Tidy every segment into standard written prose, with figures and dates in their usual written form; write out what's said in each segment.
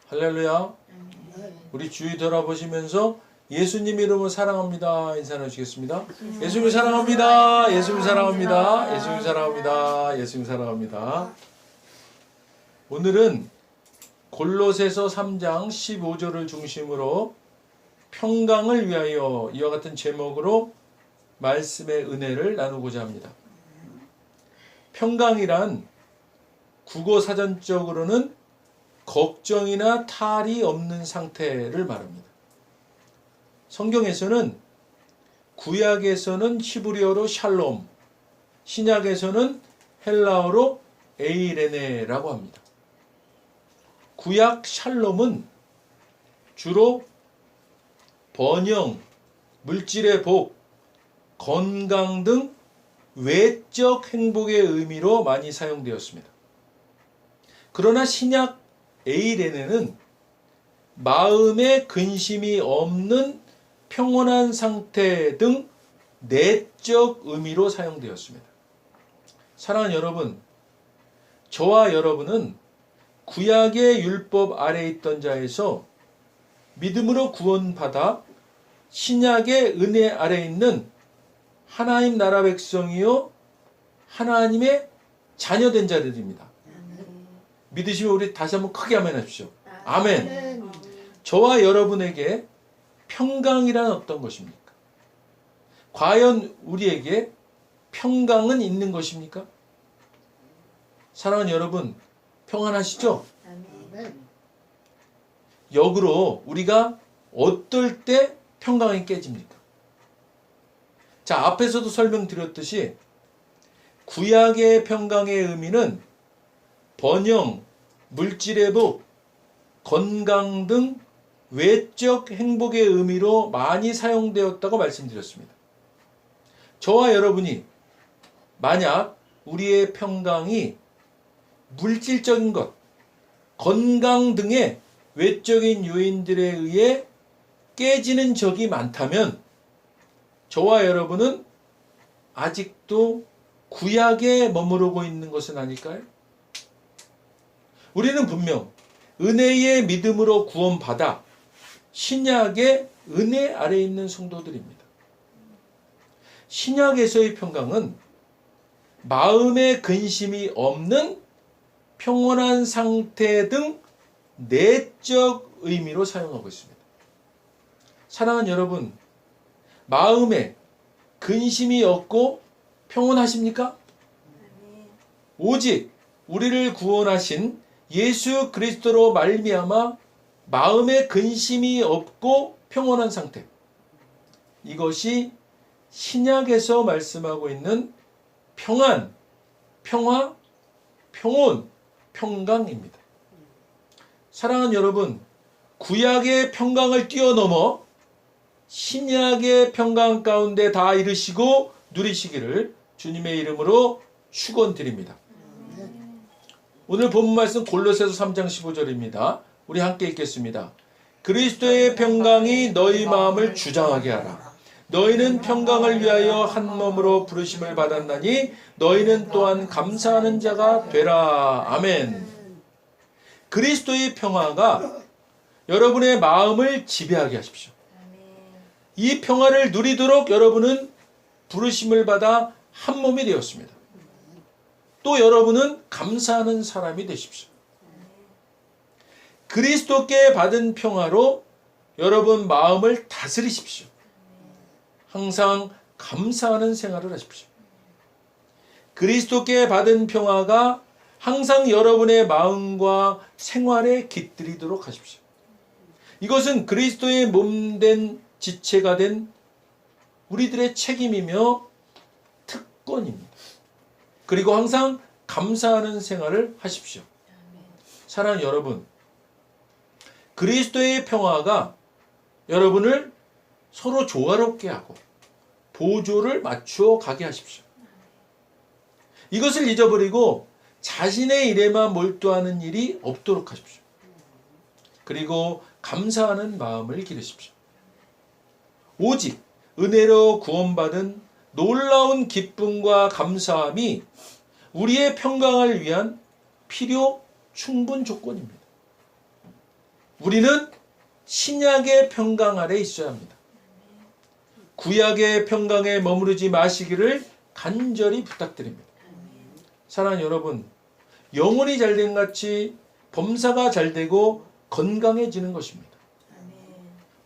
할렐루야. 우리 주위 돌아보시면서 예수님 이름으로 사랑합니다 인사 나누시겠습니다. 예수님 사랑합니다. 예수님 사랑합니다. 예수님 사랑합니다. 예수님 사랑합니다. 오늘은 골로새서 3장 15절을 중심으로 평강을 위하여 이와 같은 제목으로 말씀의 은혜를 나누고자 합니다. 평강이란 국어사전적으로는 걱정이나 탈이 없는 상태를 말합니다. 성경에서는 구약에서는 히브리어로 샬롬, 신약에서는 헬라어로 에이레네라고 합니다. 구약 샬롬은 주로 번영, 물질의 복, 건강 등 외적 행복의 의미로 많이 사용되었습니다. 그러나 신약 에이레네는 마음에 근심이 없는 평온한 상태 등 내적 의미로 사용되었습니다. 사랑하는 여러분, 저와 여러분은 구약의 율법 아래에 있던 자에서 믿음으로 구원받아 신약의 은혜 아래에 있는 하나님 나라 백성이요 하나님의 자녀된 자들입니다. 믿으시면 우리 다시 한번 크게 아멘 하십시오. 아멘. 저와 여러분에게 평강이란 어떤 것입니까? 과연 우리에게 평강은 있는 것입니까? 사랑하는 여러분, 평안하시죠? 역으로 우리가 어떨 때 평강이 깨집니까? 자, 앞에서도 설명드렸듯이 구약의 평강의 의미는 번영, 물질의 복, 건강 등 외적 행복의 의미로 많이 사용되었다고 말씀드렸습니다. 저와 여러분이 만약 우리의 평강이 물질적인 것, 건강 등의 외적인 요인들에 의해 깨지는 적이 많다면 저와 여러분은 아직도 구약에 머무르고 있는 것은 아닐까요? 우리는 분명 은혜의 믿음으로 구원받아 신약의 은혜 아래에 있는 성도들입니다. 신약에서의 평강은 마음에 근심이 없는 평온한 상태 등 내적 의미로 사용하고 있습니다. 사랑하는 여러분, 마음에 근심이 없고 평온하십니까? 오직 우리를 구원하신 예수 그리스도로 말미암아 마음에 근심이 없고 평온한 상태. 이것이 신약에서 말씀하고 있는 평안, 평화, 평온, 평강입니다. 사랑하는 여러분, 구약의 평강을 뛰어넘어 신약의 평강 가운데 다 이르시고 누리시기를 주님의 이름으로 축원드립니다. 오늘 본문 말씀 골로새서 3장 15절입니다. 우리 함께 읽겠습니다. 그리스도의 평강이 너희 마음을 주장하게 하라. 너희는 평강을 위하여 한 몸으로 부르심을 받았나니 너희는 또한 감사하는 자가 되라. 아멘. 그리스도의 평화가 여러분의 마음을 지배하게 하십시오. 이 평화를 누리도록 여러분은 부르심을 받아 한 몸이 되었습니다. 또 여러분은 감사하는 사람이 되십시오. 그리스도께 받은 평화로 여러분 마음을 다스리십시오. 항상 감사하는 생활을 하십시오. 그리스도께 받은 평화가 항상 여러분의 마음과 생활에 깃들이도록 하십시오. 이것은 그리스도의 몸된 지체가 된 우리들의 책임이며 특권입니다. 그리고 항상 감사하는 생활을 하십시오. 사랑하는 여러분, 그리스도의 평화가 여러분을 서로 조화롭게 하고 보조를 맞추어 가게 하십시오. 이것을 잊어버리고 자신의 일에만 몰두하는 일이 없도록 하십시오. 그리고 감사하는 마음을 기르십시오. 오직 은혜로 구원받은 놀라운 기쁨과 감사함이 우리의 평강을 위한 필요 충분 조건입니다. 우리는 신약의 평강 아래 있어야 합니다. 구약의 평강에 머무르지 마시기를 간절히 부탁드립니다. 사랑하는 여러분, 영혼이 잘된 같이 범사가 잘되고 건강해지는 것입니다.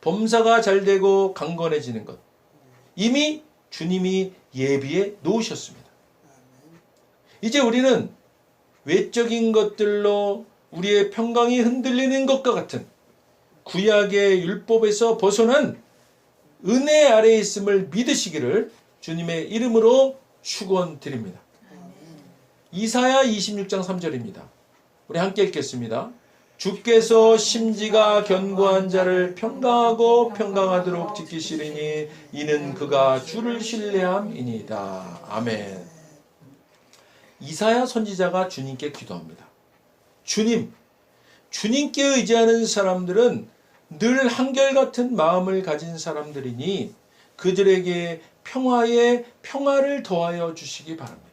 범사가 잘되고 강건해지는 것, 이미 주님이 예비해 놓으셨습니다. 이제 우리는 외적인 것들로 우리의 평강이 흔들리는 것과 같은 구약의 율법에서 벗어난 은혜 아래에 있음을 믿으시기를 주님의 이름으로 축원드립니다. 이사야 26장 3절입니다. 우리 함께 읽겠습니다. 주께서 심지가 견고한 자를 평강하고 평강하도록 지키시리니 이는 그가 주를 신뢰함이니이다. 아멘. 이사야 선지자가 주님께 기도합니다. 주님께 의지하는 사람들은 늘 한결같은 마음을 가진 사람들이니 그들에게 평화에 평화를 더하여 주시기 바랍니다.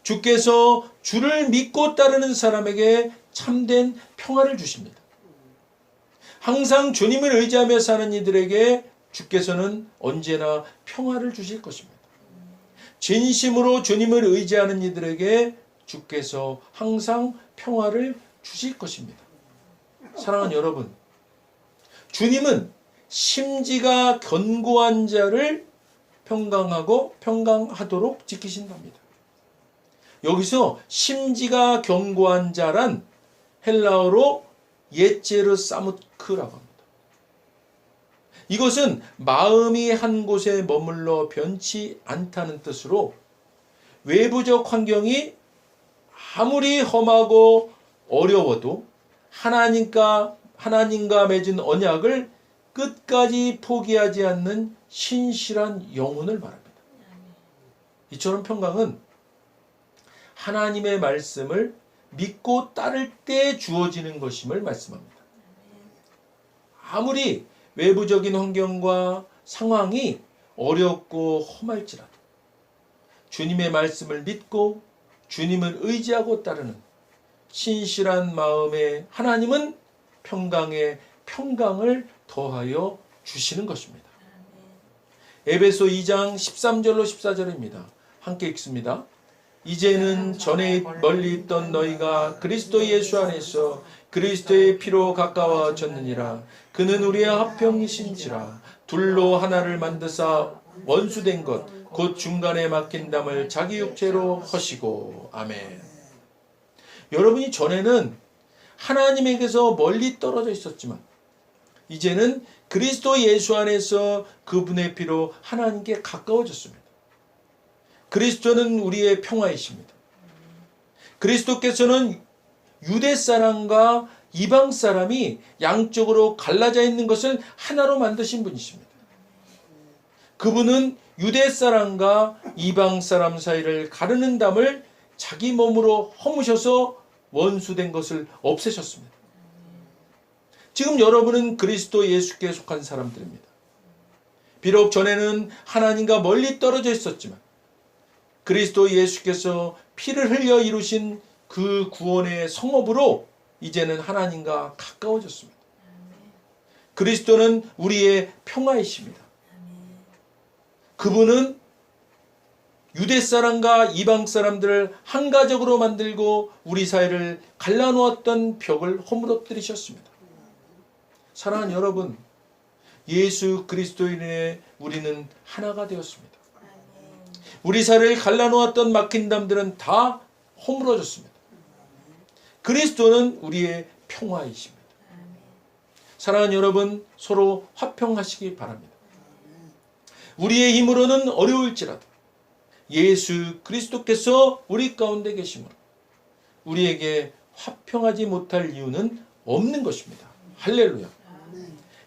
주께서 주를 믿고 따르는 사람에게 참된 평화를 주십니다. 항상 주님을 의지하며 사는 이들에게 주께서는 언제나 평화를 주실 것입니다. 진심으로 주님을 의지하는 이들에게 주께서 항상 평화를 주실 것입니다. 사랑하는 여러분, 주님은 심지가 견고한 자를 평강하고 평강하도록 지키신답니다. 여기서 심지가 견고한 자란 헬라어로 예제르 사무크라고 합니다. 이것은 마음이 한 곳에 머물러 변치 않다는 뜻으로 외부적 환경이 아무리 험하고 어려워도 하나님과 맺은 언약을 끝까지 포기하지 않는 신실한 영혼을 말합니다. 이처럼 평강은 하나님의 말씀을 믿고 따를 때 주어지는 것임을 말씀합니다. 아무리 외부적인 환경과 상황이 어렵고 험할지라도 주님의 말씀을 믿고 주님을 의지하고 따르는 신실한 마음에 하나님은 평강에 평강을 더하여 주시는 것입니다. 에베소 2장 13절로 14절입니다. 함께 읽습니다. 이제는 전에 멀리 있던 너희가 그리스도 예수 안에서 그리스도의 피로 가까워졌느니라. 그는 우리의 화평이신지라. 둘로 하나를 만드사 원수된 것 곧 중간에 막힌 담을 자기 육체로 허시고. 아멘. 여러분이 전에는 하나님에게서 멀리 떨어져 있었지만 이제는 그리스도 예수 안에서 그분의 피로 하나님께 가까워졌습니다. 그리스도는 우리의 평화이십니다. 그리스도께서는 유대 사람과 이방 사람이 양쪽으로 갈라져 있는 것을 하나로 만드신 분이십니다. 그분은 유대 사람과 이방 사람 사이를 가르는 담을 자기 몸으로 허무셔서 원수된 것을 없애셨습니다. 지금 여러분은 그리스도 예수께 속한 사람들입니다. 비록 전에는 하나님과 멀리 떨어져 있었지만 그리스도 예수께서 피를 흘려 이루신 그 구원의 성업으로 이제는 하나님과 가까워졌습니다. 그리스도는 우리의 평화이십니다. 그분은 유대 사람과 이방 사람들을 한 가족으로 만들고 우리 사이를 갈라놓았던 벽을 허물어뜨리셨습니다. 사랑하는 여러분, 예수 그리스도인의 우리는 하나가 되었습니다. 우리 사이를 갈라놓았던 막힌 담들은 다 허물어졌습니다. 그리스도는 우리의 평화이십니다. 사랑하는 여러분, 서로 화평하시기 바랍니다. 우리의 힘으로는 어려울지라도 예수 그리스도께서 우리 가운데 계심으로 우리에게 화평하지 못할 이유는 없는 것입니다. 할렐루야.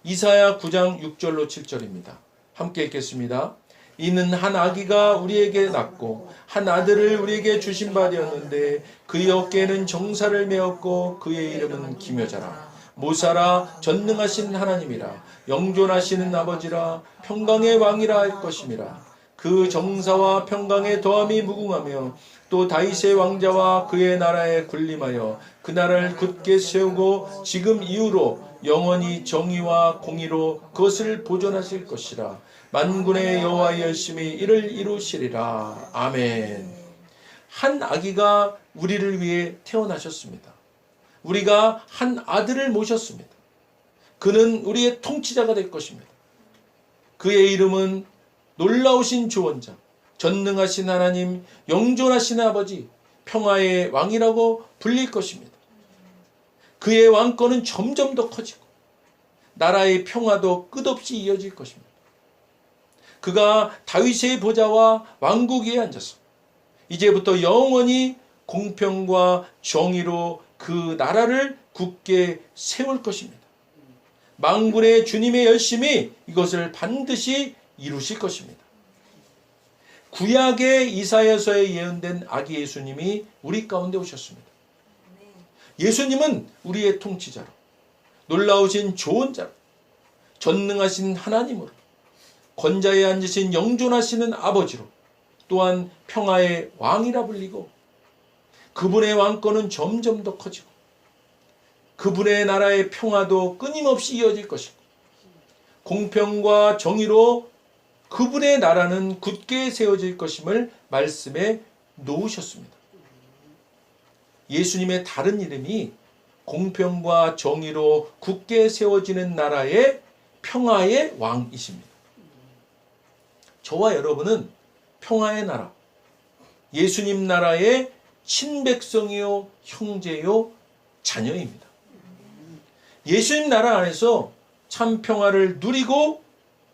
이사야 9장 6절로 7절입니다. 함께 읽겠습니다. 이는 한 아기가 우리에게 낳고 한 아들을 우리에게 주신 바 되었는데 그의 어깨에는 정사를 메었고 그의 이름은 기묘자라. 모사라 전능하신 하나님이라. 영존하시는 아버지라. 평강의 왕이라 할 것임이라. 그 정사와 평강의 더함이 무궁하며 또 다윗의 왕자와 그의 나라에 군림하여 그 나라를 굳게 세우고 지금 이후로 영원히 정의와 공의로 그것을 보존하실 것이라. 만군의 여호와의 열심히 이를 이루시리라. 아멘. 한 아기가 우리를 위해 태어나셨습니다. 우리가 한 아들을 모셨습니다. 그는 우리의 통치자가 될 것입니다. 그의 이름은 놀라우신 조언자, 전능하신 하나님, 영존하신 아버지, 평화의 왕이라고 불릴 것입니다. 그의 왕권은 점점 더 커지고 나라의 평화도 끝없이 이어질 것입니다. 그가 다윗의 보좌와 왕국 위에 앉아서 이제부터 영원히 공평과 정의로 그 나라를 굳게 세울 것입니다. 만군의 주님의 열심히 이것을 반드시 이루실 것입니다. 구약의 이사야서에 예언된 아기 예수님이 우리 가운데 오셨습니다. 예수님은 우리의 통치자로, 놀라우신 조언자로, 전능하신 하나님으로, 권자에 앉으신 영존하시는 아버지로, 또한 평화의 왕이라 불리고 그분의 왕권은 점점 더 커지고 그분의 나라의 평화도 끊임없이 이어질 것이고 공평과 정의로 그분의 나라는 굳게 세워질 것임을 말씀에 놓으셨습니다. 예수님의 다른 이름이 공평과 정의로 굳게 세워지는 나라의 평화의 왕이십니다. 저와 여러분은 평화의 나라, 예수님 나라의 친백성이요 형제요 자녀입니다. 예수님 나라 안에서 참 평화를 누리고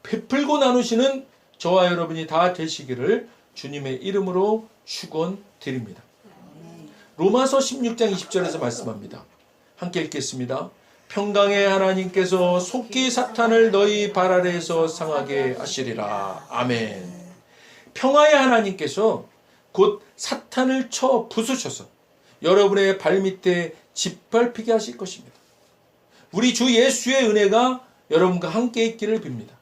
베풀고 나누시는 저와 여러분이 다 되시기를 주님의 이름으로 축원드립니다. 로마서 16장 20절에서 말씀합니다. 함께 읽겠습니다. 평강의 하나님께서 속히 사탄을 너희 발 아래에서 상하게 하시리라. 아멘. 평화의 하나님께서 곧 사탄을 쳐 부수셔서 여러분의 발밑에 짓밟히게 하실 것입니다. 우리 주 예수의 은혜가 여러분과 함께 있기를 빕니다.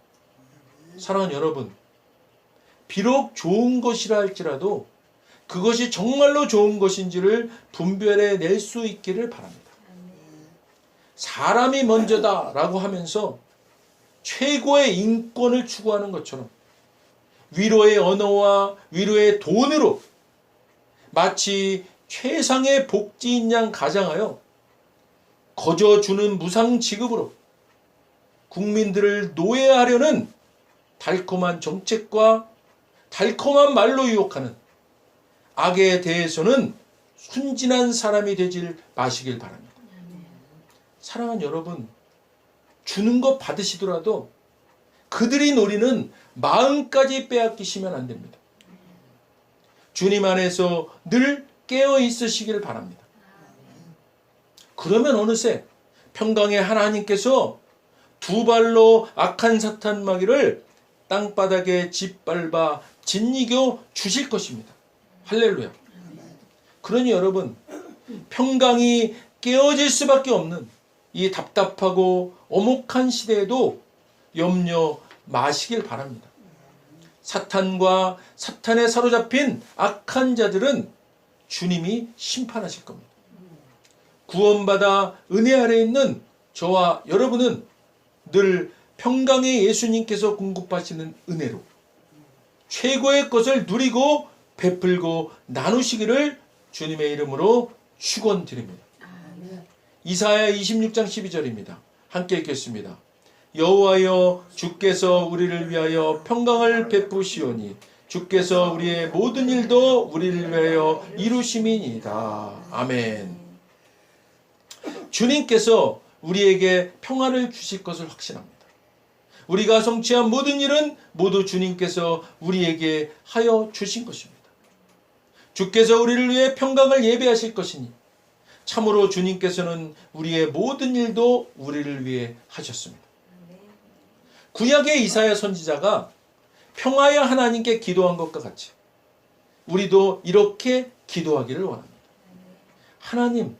사랑하는 여러분, 비록 좋은 것이라 할지라도 그것이 정말로 좋은 것인지를 분별해 낼 수 있기를 바랍니다. 사람이 먼저다라고 하면서 최고의 인권을 추구하는 것처럼 위로의 언어와 위로의 돈으로 마치 최상의 복지인 양 가장하여 거저주는 무상 지급으로 국민들을 노예하려는 달콤한 정책과 달콤한 말로 유혹하는 악에 대해서는 순진한 사람이 되질 마시길 바랍니다. 사랑하는 여러분, 주는 것 받으시더라도 그들이 노리는 마음까지 빼앗기시면 안 됩니다. 주님 안에서 늘 깨어 있으시길 바랍니다. 그러면 어느새 평강의 하나님께서 두 발로 악한 사탄 마귀를 땅바닥에 짓밟아 짓이겨 주실 것입니다. 할렐루야. 그러니 여러분, 평강이 깨어질 수밖에 없는 이 답답하고 엄혹한 시대에도 염려 마시길 바랍니다. 사탄과 사탄에 사로잡힌 악한 자들은 주님이 심판하실 겁니다. 구원받아 은혜 아래 있는 저와 여러분은 늘 평강의 예수님께서 공급하시는 은혜로 최고의 것을 누리고 베풀고 나누시기를 주님의 이름으로 축원드립니다. 이사야 26장 12절입니다. 함께 읽겠습니다. 여호와여, 주께서 우리를 위하여 평강을 베푸시오니 주께서 우리의 모든 일도 우리를 위하여 이루심이니이다. 아멘. 주님께서 우리에게 평화를 주실 것을 확신합니다. 우리가 성취한 모든 일은 모두 주님께서 우리에게 하여 주신 것입니다. 주께서 우리를 위해 평강을 예배하실 것이니 참으로 주님께서는 우리의 모든 일도 우리를 위해 하셨습니다. 구약의 이사야 선지자가 평화의 하나님께 기도한 것과 같이 우리도 이렇게 기도하기를 원합니다. 하나님,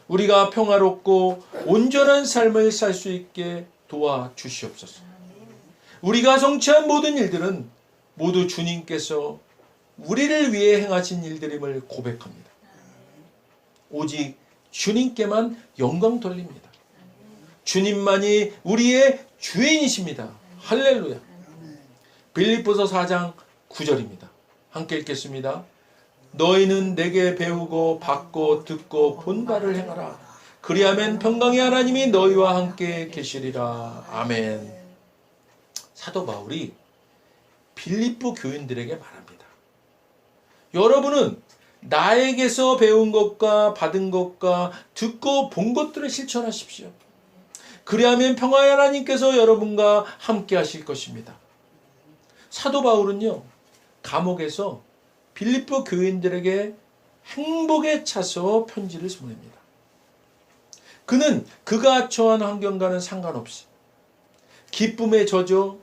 우리가 평화롭고 온전한 삶을 살 수 있게 도와주시옵소서. 우리가 성취한 모든 일들은 모두 주님께서 우리를 위해 행하신 일들임을 고백합니다. 오직 주님께만 영광 돌립니다. 주님만이 우리의 주인이십니다. 할렐루야. 빌립보서 4장 9절입니다. 함께 읽겠습니다. 너희는 내게 배우고 받고 듣고 본 바를 행하라. 그리하면 평강의 하나님이 너희와 함께 계시리라. 아멘. 사도 바울이 빌립보 교인들에게 말합니다. 여러분은 나에게서 배운 것과 받은 것과 듣고 본 것들을 실천하십시오. 그리하면 평화의 하나님께서 여러분과 함께 하실 것입니다. 사도 바울은요, 감옥에서 빌립보 교인들에게 행복에 차서 편지를 보냅니다. 그는 그가 처한 환경과는 상관없이 기쁨에 젖어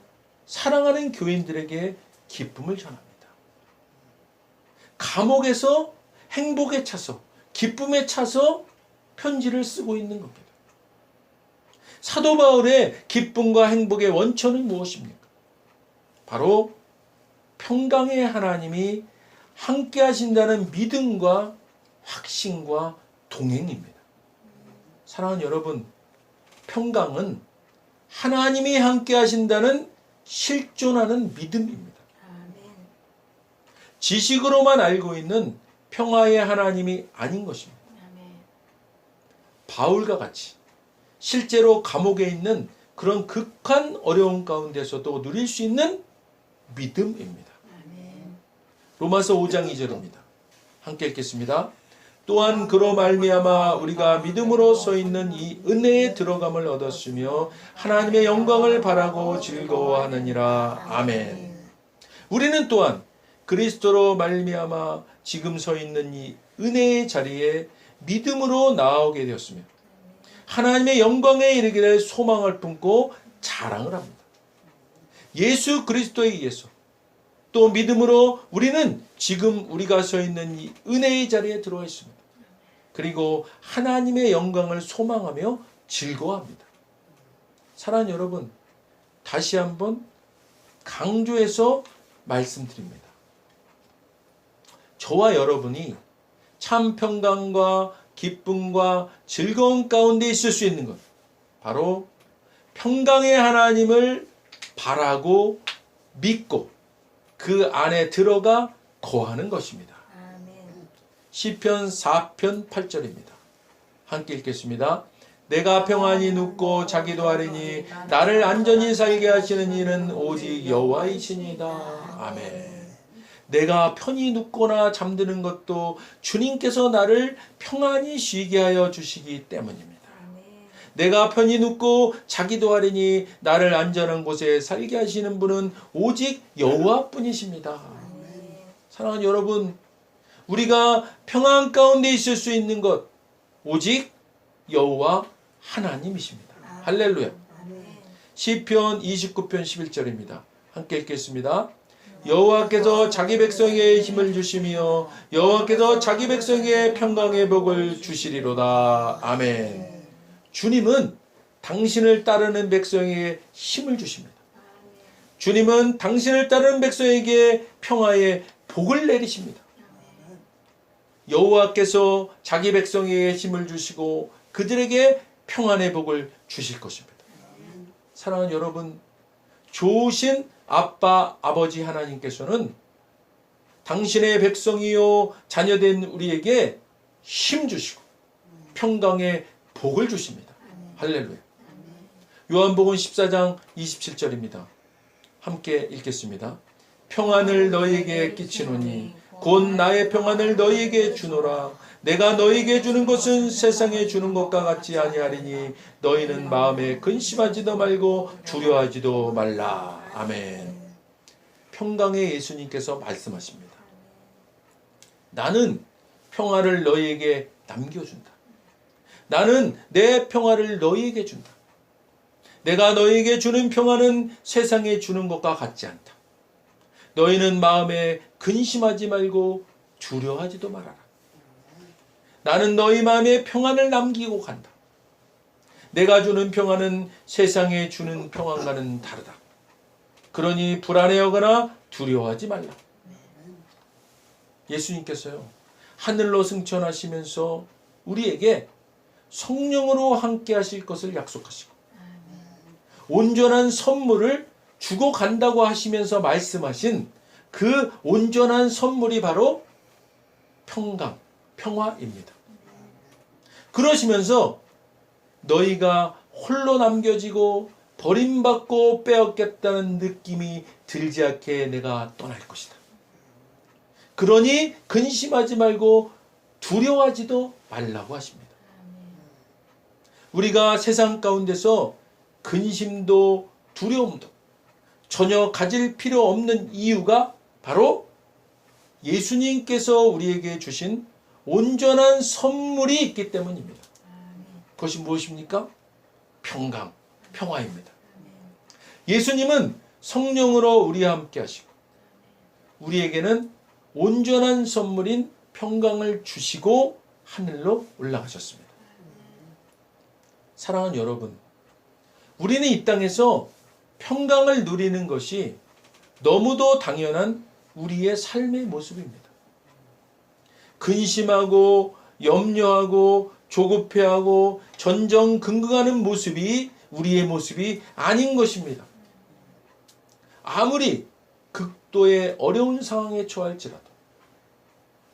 사랑하는 교인들에게 기쁨을 전합니다. 감옥에서 행복에 차서, 기쁨에 차서 편지를 쓰고 있는 겁니다. 사도 바울의 기쁨과 행복의 원천은 무엇입니까? 바로 평강의 하나님이 함께 하신다는 믿음과 확신과 동행입니다. 사랑하는 여러분, 평강은 하나님이 함께 하신다는 실존하는 믿음입니다. 지식으로만 알고 있는 평화의 하나님이 아닌 것입니다. 바울과 같이 실제로 감옥에 있는 그런 극한 어려움 가운데서도 누릴 수 있는 믿음입니다. 로마서 5장 2절입니다. 함께 읽겠습니다. 또한 그로 말미암아 우리가 믿음으로 서 있는 이 은혜에 들어감을 얻었으며 하나님의 영광을 바라고 즐거워하느니라. 아멘. 우리는 또한 그리스도로 말미암아 지금 서 있는 이 은혜의 자리에 믿음으로 나아오게 되었으며 하나님의 영광에 이르기를 소망을 품고 자랑을 합니다. 예수 그리스도에 의해서 또 믿음으로 우리는 지금 우리가 서 있는 이 은혜의 자리에 들어와 있습니다. 그리고 하나님의 영광을 소망하며 즐거워합니다. 사랑하는 여러분, 다시 한번 강조해서 말씀드립니다. 저와 여러분이 참 평강과 기쁨과 즐거움 가운데 있을 수 있는 것, 바로 평강의 하나님을 바라고 믿고 그 안에 들어가 거하는 것입니다. 시편 4편 8절입니다. 함께 읽겠습니다. 내가 평안히 눕고 자기도 하리니 나를 안전히 살게 하시는 이는 오직 여호와이시니이다. 아멘. 내가 편히 눕거나 잠드는 것도 주님께서 나를 평안히 쉬게 하여 주시기 때문입니다. 내가 편히 눕고 자기도 하리니 나를 안전한 곳에 살게 하시는 분은 오직 여호와뿐이십니다. 사랑하는 여러분, 우리가 평안 가운데 있을 수 있는 것 오직 여호와 하나님이십니다. 할렐루야. 시편 29편 11절입니다. 함께 읽겠습니다. 여호와께서 자기 백성에게 힘을 주시며 여호와께서 자기 백성에게 평강의 복을 주시리로다. 아멘. 주님은 당신을 따르는 백성에게 힘을 주십니다. 주님은 당신을 따르는 백성에게 평화의 복을 내리십니다. 여호와께서 자기 백성에게 힘을 주시고 그들에게 평안의 복을 주실 것입니다. 사랑하는 여러분, 좋으신 아빠, 아버지 하나님께서는 당신의 백성이요 자녀된 우리에게 힘 주시고 평강의 복을 주십니다. 할렐루야. 요한복음 14장 27절입니다. 함께 읽겠습니다. 평안을 너희에게 끼치노니 곧 나의 평안을 너희에게 주노라. 내가 너희에게 주는 것은 세상에 주는 것과 같지 아니하리니 너희는 마음에 근심하지도 말고 두려워하지도 말라. 아멘. 평강의 예수님께서 말씀하십니다. 나는 평화를 너희에게 남겨준다. 나는 내 평화를 너희에게 준다. 내가 너희에게 주는 평화는 세상에 주는 것과 같지 않다. 너희는 마음에 근심하지 말고 두려워하지도 말아라. 나는 너희 마음에 평안을 남기고 간다. 내가 주는 평안은 세상에 주는 평안과는 다르다. 그러니 불안해하거나 두려워하지 말라. 예수님께서요, 하늘로 승천하시면서 우리에게 성령으로 함께 하실 것을 약속하시고 온전한 선물을 주고 간다고 하시면서 말씀하신 그 온전한 선물이 바로 평강, 평화입니다. 그러시면서 너희가 홀로 남겨지고 버림받고 빼앗겼다는 느낌이 들지 않게 내가 떠날 것이다. 그러니 근심하지 말고 두려워하지도 말라고 하십니다. 우리가 세상 가운데서 근심도 두려움도 전혀 가질 필요 없는 이유가 바로 예수님께서 우리에게 주신 온전한 선물이 있기 때문입니다. 그것이 무엇입니까? 평강, 평화입니다. 예수님은 성령으로 우리와 함께 하시고 우리에게는 온전한 선물인 평강을 주시고 하늘로 올라가셨습니다. 사랑하는 여러분, 우리는 이 땅에서 평강을 누리는 것이 너무도 당연한 우리의 삶의 모습입니다. 근심하고 염려하고 조급해하고 전전긍긍하는 모습이 우리의 모습이 아닌 것입니다. 아무리 극도의 어려운 상황에 처할지라도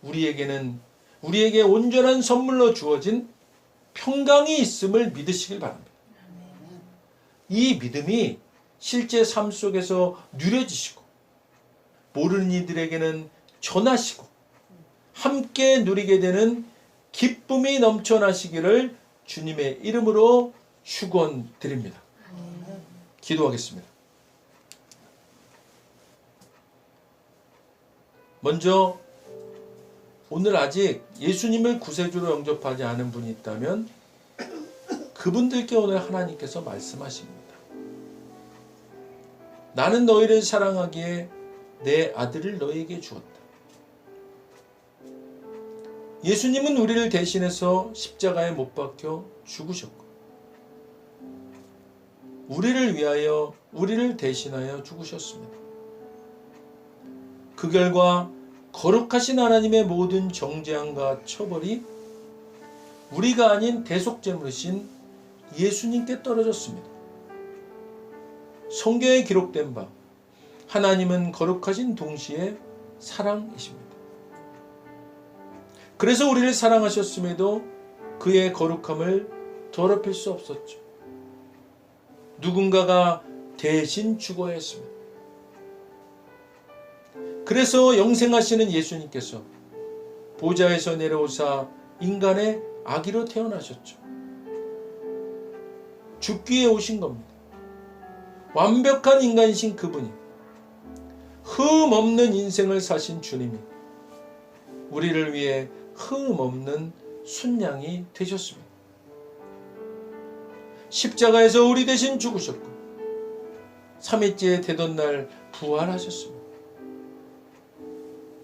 우리에게 온전한 선물로 주어진 평강이 있음을 믿으시길 바랍니다. 이 믿음이 실제 삶 속에서 누려지시고 모르는 이들에게는 전하시고 함께 누리게 되는 기쁨이 넘쳐나시기를 주님의 이름으로 축원드립니다. 기도하겠습니다. 먼저 오늘 아직 예수님을 구세주로 영접하지 않은 분이 있다면 그분들께 오늘 하나님께서 말씀하십니다. 나는 너희를 사랑하기에 내 아들을 너희에게 주었다. 예수님은 우리를 대신해서 십자가에 못 박혀 죽으셨고 우리를 대신하여 죽으셨습니다. 그 결과 거룩하신 하나님의 모든 정죄함과 처벌이 우리가 아닌 대속제물이신 예수님께 떨어졌습니다. 성경에 기록된 바 하나님은 거룩하신 동시에 사랑이십니다. 그래서 우리를 사랑하셨음에도 그의 거룩함을 더럽힐 수 없었죠. 누군가가 대신 죽어야 했습니다. 그래서 영생하시는 예수님께서 보좌에서 내려오사 인간의 아기로 태어나셨죠. 죽기 위해 오신 겁니다. 완벽한 인간이신 그분이 흠 없는 인생을 사신 주님이 우리를 위해 흠 없는 순양이 되셨습니다. 십자가에서 우리 대신 죽으셨고 3일째 되던 날 부활하셨습니다.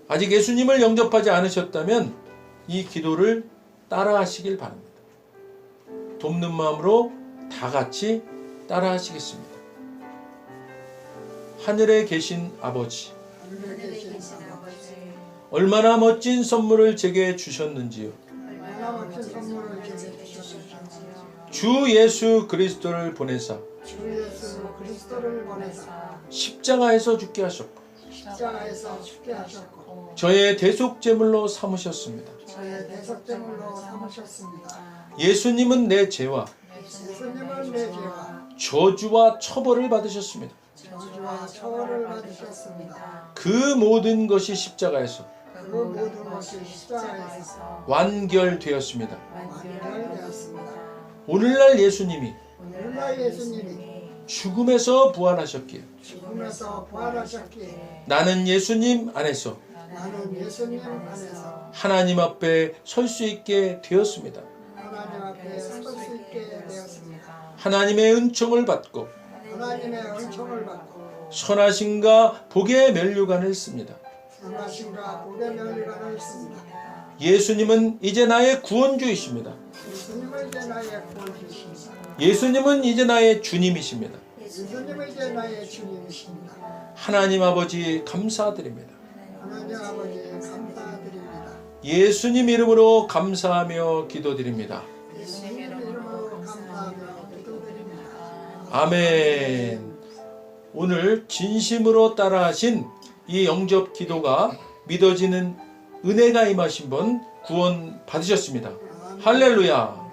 아직 예수님을 영접하지 않으셨다면 이 기도를 따라 하시길 바랍니다. 돕는 마음으로 다 같이 따라 하시겠습니다. 하늘에 계신 아버지, 얼마나 멋진 선물을 제게 주셨는지요. 주 예수 그리스도를 보내사 십자가에서 죽게 하셨고 저의 대속제물로 삼으셨습니다. 예수님은 내 죄와 저주와 처벌을 받으셨습니다. 그 모든 것이 십자가에서 완결되었습니다. 오늘날 예수님이 죽음에서 부활하셨기에 나는 예수님 안에서 하나님 앞에 설 수 있게 되었습니다. 하나님의 은총을 받고 선하심과 복의 면류관을 씁니다. 예수님은 이제 나의 구원주이십니다. 예수님은 이제 나의 주님이십니다. 하나님 아버지 감사드립니다. 하나님 아버지 감사드립니다. 예수님 이름으로 감사하며 기도드립니다. 예수님 이름으로 감사하며 기도드립니다. 아멘. 오늘 진심으로 따라하신 이 영접 기도가 믿어지는 은혜가 임하신 분 구원 받으셨습니다. 할렐루야.